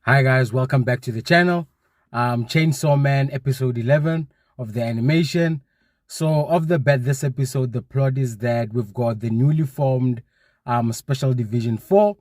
Hi guys, welcome back to the channel. Chainsaw Man episode 11 of the animation. So off the bat, this episode, the plot is that we've got the newly formed Special Division 4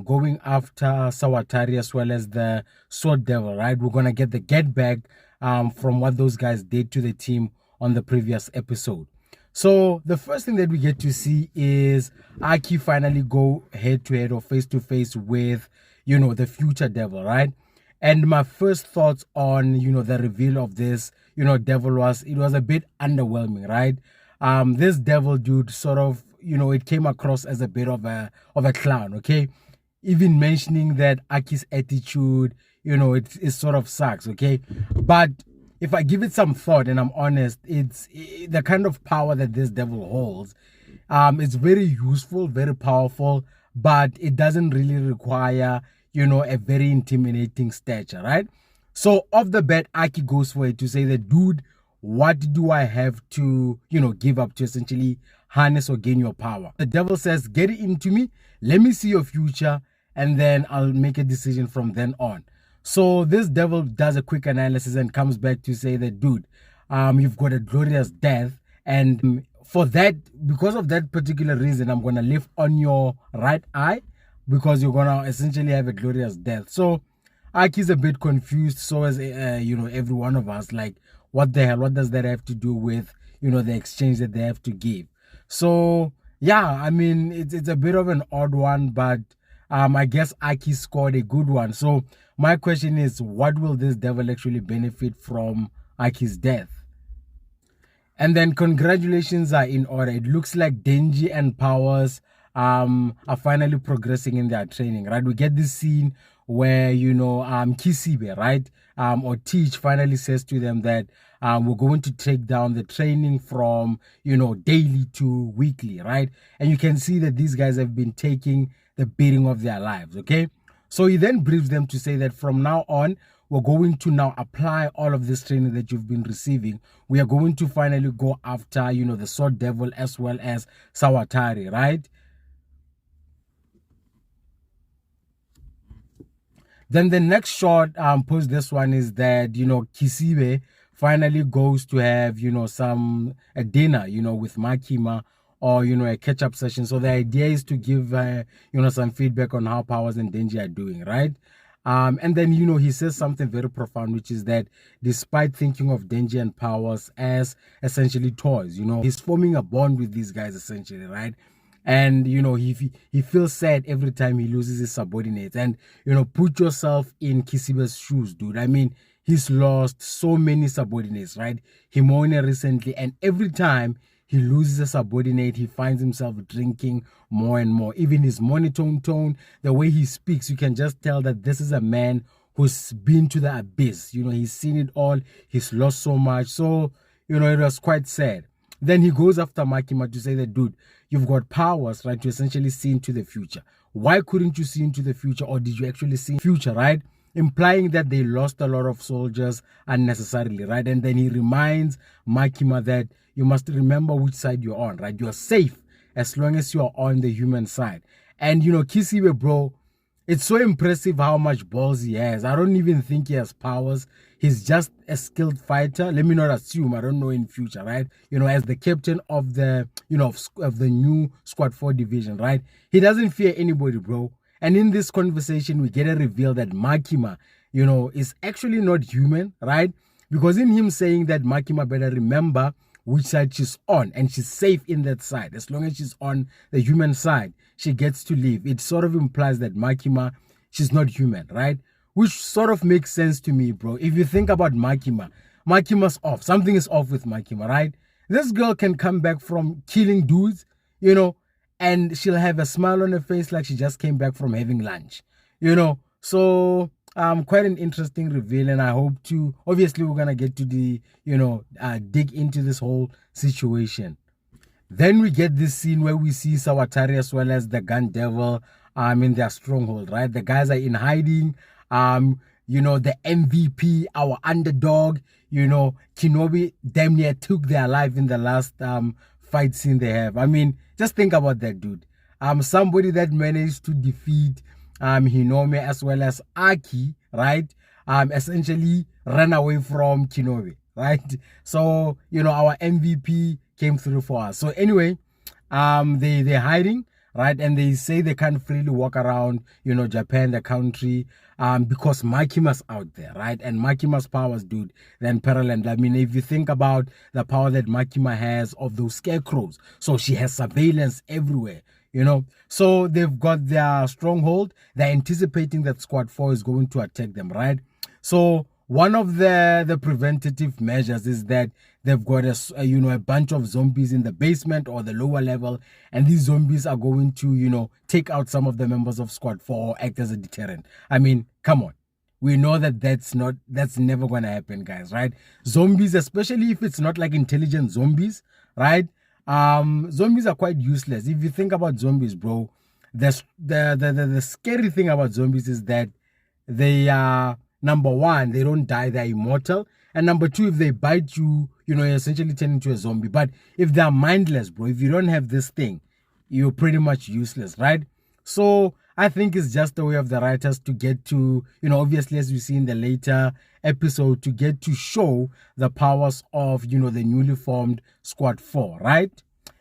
going after Sawatari as well as the Sword Devil, right? We're gonna get the get back from what those guys did to the team on the previous episode. So the first thing that we get to see is Aki finally go head to head or face to face with, the future devil, right? And my first thoughts on, the reveal of this, devil was, it was a bit underwhelming, right? This devil dude sort of, it came across as a bit of a clown, okay? Even mentioning that Aki's attitude, it sort of sucks, okay? But if I give it some thought and I'm honest, it's the kind of power that this devil holds. It's very useful, very powerful, but it doesn't really require, a very intimidating stature, right? So off the bat, Aki goes for it to say that, dude, what do I have to, give up to essentially harness or gain your power? The devil says, get it into me, let me see your future, and then I'll make a decision from then on. So this devil does a quick analysis and comes back to say that, dude, you've got a glorious death, and for that, because of that particular reason, I'm going to live on your right eye because you're going to essentially have a glorious death. So Aki's a bit confused, so as every one of us, like, what the hell, what does that have to do with, the exchange that they have to give? So yeah, I mean, it's a bit of an odd one, but I guess Aki scored a good one. So my question is, what will this devil actually benefit from Aki's death? And then congratulations are in order. It looks like Denji and Powers are finally progressing in their training, right? We get this scene where, Kisibe, right? Or Teach finally says to them that we're going to take down the training from, daily to weekly, right? And you can see that these guys have been taking the beating of their lives, okay? So he then briefs them to say that from now on, we're going to now apply all of this training that you've been receiving. We are going to finally go after, the Sword Devil as well as Sawatari, right? Then the next shot, post this one, is that, Kisibe finally goes to have, a dinner, with Makima, or, a catch-up session. So the idea is to give, some feedback on how Powers and Denji are doing, right? And then, he says something very profound, which is that despite thinking of Denji and Powers as essentially toys, he's forming a bond with these guys essentially, right? And, he feels sad every time he loses his subordinates. And, put yourself in Kisibe's shoes, dude. I mean, he's lost so many subordinates, right? Himone recently, and every time he loses a subordinate, he finds himself drinking more and more. Even his monotone tone, the way he speaks, you can just tell that this is a man who's been to the abyss. He's seen it all. He's lost so much. So, it was quite sad. Then he goes after Makima to say that, dude, you've got powers, right, to essentially see into the future. Why couldn't you see into the future, or did you actually see future, right? Implying that they lost a lot of soldiers unnecessarily, right? And then he reminds Makima that you must remember which side you're on, right? You're safe as long as you're on the human side. And, Kisibe, bro, it's so impressive how much balls he has. I don't even think he has powers. He's just a skilled fighter. Let me not assume. I don't know in future, right? As the captain of the, of the new Squad 4 division, right? He doesn't fear anybody, bro. And in this conversation, we get a reveal that Makima, is actually not human, right? Because in him saying that Makima better remember which side she's on, and she's safe in that side. As long as she's on the human side, she gets to live. It sort of implies that Makima, she's not human, right? Which sort of makes sense to me, bro. If you think about Makima, Makima's off. Something is off with Makima, right? This girl can come back from killing dudes, and she'll have a smile on her face like she just came back from having lunch, So quite an interesting reveal, and I hope to, obviously we're gonna get to the, dig into this whole situation. Then we get this scene where we see Sawatari as well as the Gun Devil in their stronghold, right? The guys are in hiding. The MVP, our underdog, Kinobi damn near took their life in the last fight scene they have. I mean, just think about that, dude. Somebody that managed to defeat Hinome as well as Aki, right, essentially ran away from Kenobi, right? So, our MVP came through for us. So anyway, they're hiding, right? And they say they can't freely walk around, Japan, the country, because Makima's out there, right? And Makima's powers, dude, then parallel. I mean, if you think about the power that Makima has of those scarecrows, so she has surveillance everywhere, So they've got their stronghold. They're anticipating that Squad 4 is going to attack them, right? So one of the preventative measures is that they've got a bunch of zombies in the basement or the lower level, and these zombies are going to take out some of the members of Squad 4 or act as a deterrent. I mean, come on. We know that that's never going to happen, guys, right? Zombies, especially if it's not like intelligent zombies, right? Zombies are quite useless. If you think about zombies, bro, the scary thing about zombies is that they are, number one, they don't die, they're immortal. And number two, if they bite you, you essentially turn into a zombie. But if they're mindless, bro, if you don't have this thing, you're pretty much useless, right? So I think it's just the way of the writers to get to, obviously, as we see in the later episode, to get to show the powers of, the newly formed Squad 4, right?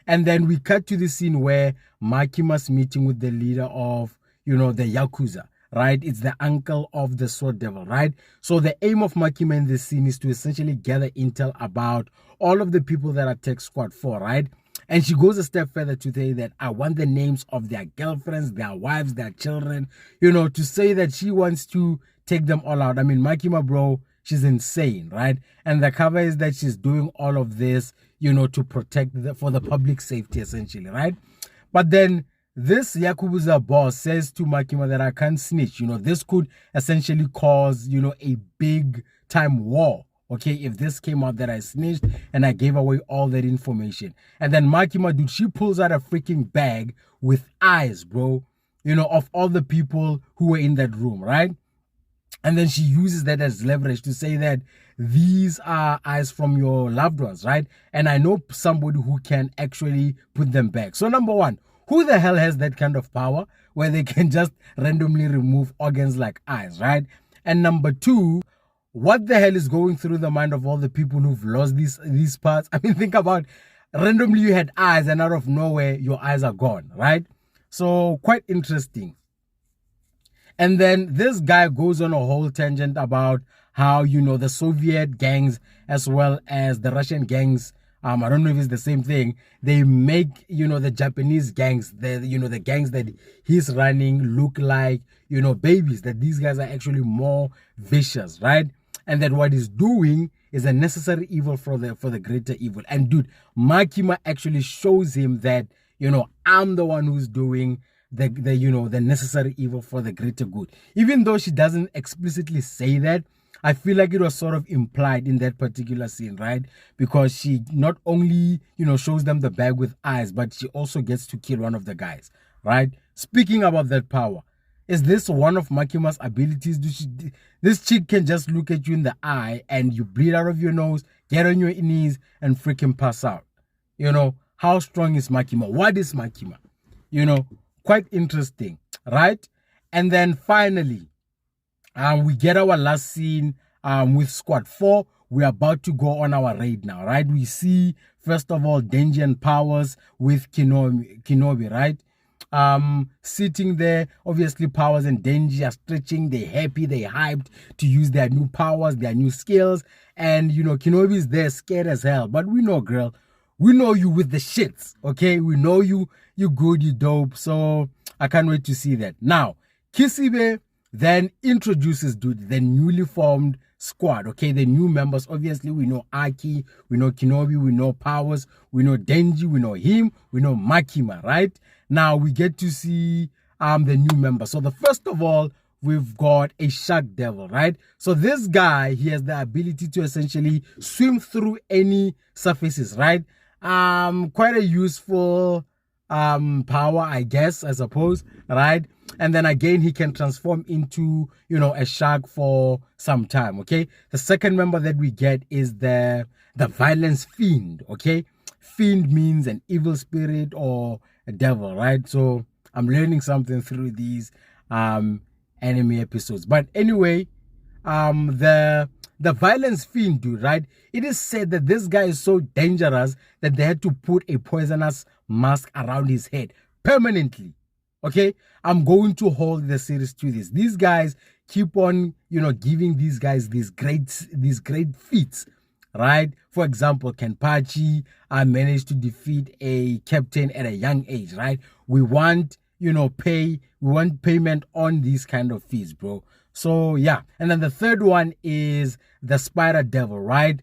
And then we cut to the scene where Makima's meeting with the leader of, the Yakuza, right? It's the uncle of the Sword Devil, right? So the aim of Makima in this scene is to essentially gather intel about all of the people that attack Squad 4, right? And she goes a step further to say that I want the names of their girlfriends, their wives, their children, to say that she wants to take them all out. I mean, Makima, bro, she's insane, right? And the cover is that she's doing all of this, to protect for the public safety, essentially, right? But then this Yakuza boss says to Makima that I can't snitch. This could essentially cause, a big time war. Okay, if this came out that I snitched and I gave away all that information. And then Makima, dude, she pulls out a freaking bag with eyes, bro, of all the people who were in that room, right? And then she uses that as leverage to say that these are eyes from your loved ones, right? And I know somebody who can actually put them back. So number one, who the hell has that kind of power where they can just randomly remove organs like eyes, right? And number two, what the hell is going through the mind of all the people who've lost these parts? I mean, think about randomly you had eyes and out of nowhere your eyes are gone, right? So quite interesting. And then this guy goes on a whole tangent about how, the Soviet gangs as well as the Russian gangs, I don't know if it's the same thing, they make, the Japanese gangs, the gangs that he's running look like, babies, that these guys are actually more vicious, right? And that what he's doing is a necessary evil for the greater evil. And dude, Makima actually shows him that, I'm the one who's doing the necessary evil for the greater good. Even though she doesn't explicitly say that, I feel like it was sort of implied in that particular scene, right? Because she not only, shows them the bag with eyes, but she also gets to kill one of the guys, right? Speaking about that power, is this one of Makima's abilities? This chick can just look at you in the eye and you bleed out of your nose, get on your knees and freaking pass out. How strong is Makima? What is Makima? Quite interesting, right? And then finally, we get our last scene with Squad 4. We're about to go on our raid now, right? We see, first of all, Denji and Powers with Kenobi, right? Sitting there, obviously Powers and Denji are stretching, they're happy, they're hyped to use their new powers, their new skills. And, Kenobi's there scared as hell. But we know, girl, we know you with the shits, okay? We know you good, you dope. So I can't wait to see that. Now, Kisibe then introduces, dude, the newly formed squad, okay? The new members. Obviously, we know Aki, we know Kenobi, we know Powers, we know Denji, we know him, we know Makima, right? Now, we get to see the new members. So, the first of all, we've got a Shark Devil, right? So, this guy, he has the ability to essentially swim through any surfaces, right? Quite a useful power, I guess, I suppose, right? And then again, he can transform into, a shark for some time, okay? The second member that we get is the Violence Fiend, okay? Fiend means an evil spirit or a devil, right? So I'm learning something through these anime episodes. But anyway, the violence fiend dude, right? It is said that this guy is so dangerous that they had to put a poisonous mask around his head permanently. Okay, I'm going to hold the series to this. These guys keep on, giving these guys these great feats, right? For example, Kenpachi managed to defeat a captain at a young age, right? We want, payment on these kind of feats, bro. So yeah, and then the third one is the Spider Devil, right?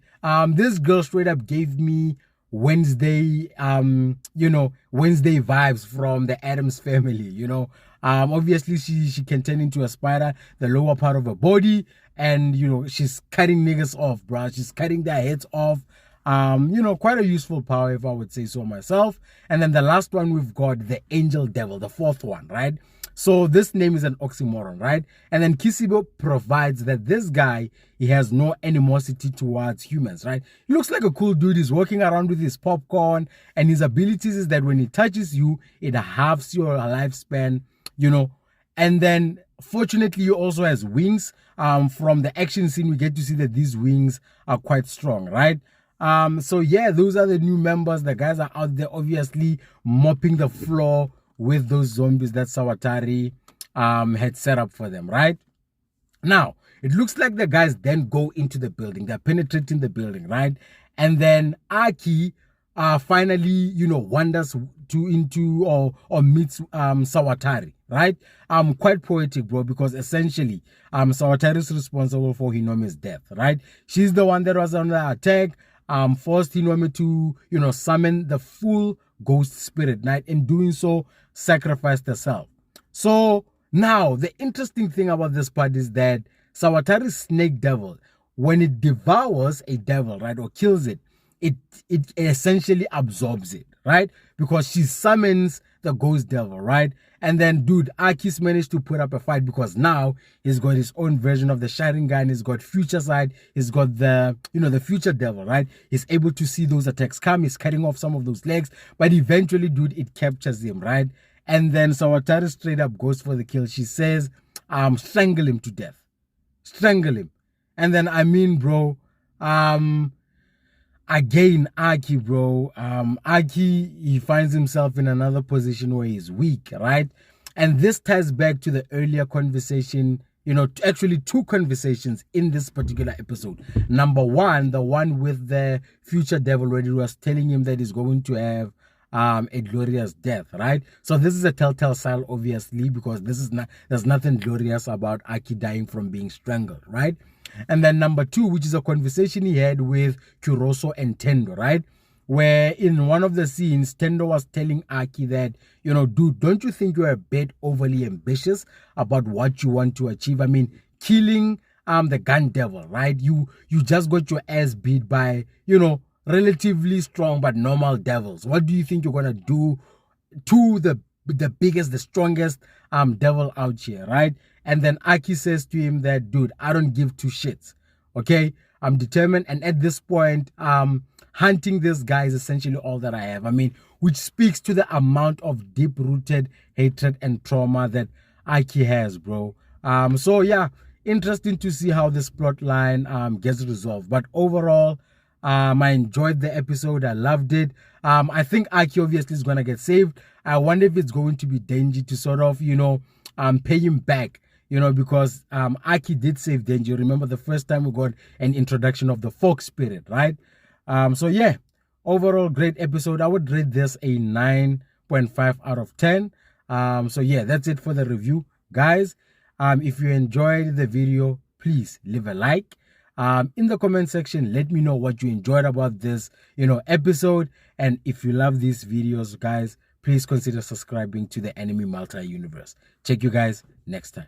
This girl straight up gave me Wednesday Wednesday vibes from the Addams Family. Obviously she can turn into a spider, the lower part of her body, and she's cutting niggas off, bro. She's cutting their heads off. Quite a useful power, if I would say so myself. And then the last one, we've got the Angel Devil, the fourth one, right? So this name is an oxymoron, right? And then Kishibe provides that this guy, he has no animosity towards humans, right? He looks like a cool dude. He's walking around with his popcorn, and his abilities is that when he touches you, it halves your lifespan, And then fortunately, he also has wings. From the action scene, we get to see that these wings are quite strong, right? So yeah, those are the new members. The guys are out there obviously mopping the floor with those zombies that Sawatari had set up for them, right? Now, it looks like the guys then go into the building. They're penetrating the building, right? And then Aki finally, wanders into or meets Sawatari, right? Quite poetic, bro, because essentially Sawatari is responsible for Hinomi's death, right? She's the one that was under attack, forced Hinomi to, summon the full ghost spirit, right? In doing so, sacrificed herself. So now the interesting thing about this part is that Sawatari's snake devil, when it devours a devil, right, or kills it, it essentially absorbs it, right? Because she summons the ghost devil, right? And then, dude, Aki's managed to put up a fight because now he's got his own version of the Sharingan. He's got future side. He's got the, the future devil, right? He's able to see those attacks come. He's cutting off some of those legs. But eventually, dude, it captures him, right? And then Sawatari straight up goes for the kill. She says, strangle him to death. Strangle him. And then, bro, again, Aki, bro. Aki, he finds himself in another position where he's weak, right? And this ties back to the earlier conversation, actually two conversations in this particular episode. Number one, the one with the future devil, where he was telling him that he's going to have a glorious death, right? So this is a telltale sign, obviously, because there's nothing glorious about Aki dying from being strangled, right? And then number two, which is a conversation he had with Kuroso and Tendo, right? Where in one of the scenes, Tendo was telling Aki that, dude, don't you think you're a bit overly ambitious about what you want to achieve? Killing the gun devil, right? You just got your ass beat by, relatively strong but normal devils. What do you think you're gonna do to the biggest, the strongest devil out here, right? And then Aki says to him that, dude, I don't give two shits. Okay, I'm determined, and at this point, hunting this guy is essentially all that I have. Which speaks to the amount of deep-rooted hatred and trauma that Aki has, bro. So yeah, interesting to see how this plot line gets resolved. But overall, I enjoyed the episode. I loved it. I think Aki obviously is gonna get saved. I wonder if it's going to be Denji to sort of, pay him back. Because Aki did save Denji. Remember the first time we got an introduction of the folk spirit, right? So yeah, overall great episode. I would rate this a 9.5 out of 10. So yeah, that's it for the review, guys. If you enjoyed the video, please leave a like. In the comment section, let me know what you enjoyed about this, episode. And if you love these videos, guys, please consider subscribing to the Anime Multi Universe. Check you guys next time.